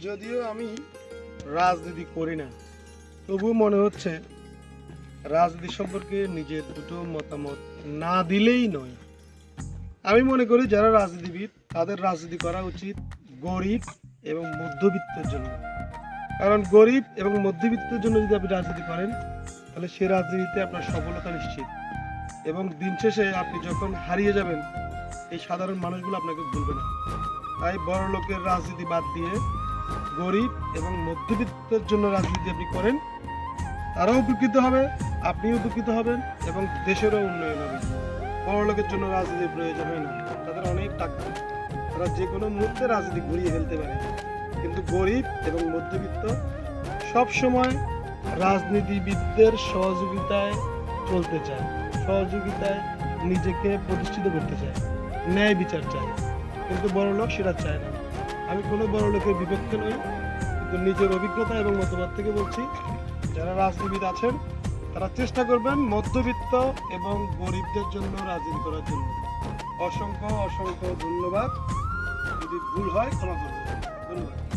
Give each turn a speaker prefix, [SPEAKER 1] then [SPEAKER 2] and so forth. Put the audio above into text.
[SPEAKER 1] যদিও আমি রাজনীতি করি না, তবুও মনে হচ্ছে রাজনীতি সম্পর্কে নিজের দুটো মতামত না দিলেই নয়। আমি মনে করি যারা রাজনীতিবিদ তাদের রাজনীতি করা উচিত গরিব এবং মধ্যবিত্তের জন্য। কারণ গরিব এবং মধ্যবিত্তের জন্য যদি আপনি রাজনীতি করেন তাহলে সে রাজনীতিতে আপনার সফলতা নিশ্চিত, এবং দিন শেষে আপনি যখন হারিয়ে যাবেন এই সাধারণ মানুষগুলো আপনাকে ভুলবে না। তাই বড় লোকের রাজনীতি বাদ দিয়ে গরিব এবং মধ্যবিত্তের জন্য রাজনীতি আপনি করেন, তারাও উপকৃত হবে, আপনিও উপকৃত হবেন এবং দেশেরও উন্নয়ন হবে। বড় লোকের জন্য রাজনীতির প্রয়োজন হয় না, তাদের অনেক টাকা, তারা যে কোনো মুহূর্তে রাজনীতি ঘুরিয়ে ফেলতে পারে। কিন্তু গরিব এবং মধ্যবিত্ত সব সময় রাজনীতিবিদদের সহযোগিতায় চলতে চায়, সহযোগিতায় নিজেকে প্রতিষ্ঠিত করতে চায়, ন্যায় বিচার চায়। কিন্তু বড় লোক সেটা চায় না। আমি কোনো বড় লোকের বিপক্ষে নই, কিন্তু নিজের অভিজ্ঞতা এবং মতবাদ থেকে বলছি, যারা রাজনীতিবিদ আছেন তারা চেষ্টা করবেন মধ্যবিত্ত এবং গরিবদের জন্য রাজনীতি করার জন্য। অসংখ্য অসংখ্য ধন্যবাদ। যদি ভুল হয় ক্ষমা করবেন। ধন্যবাদ।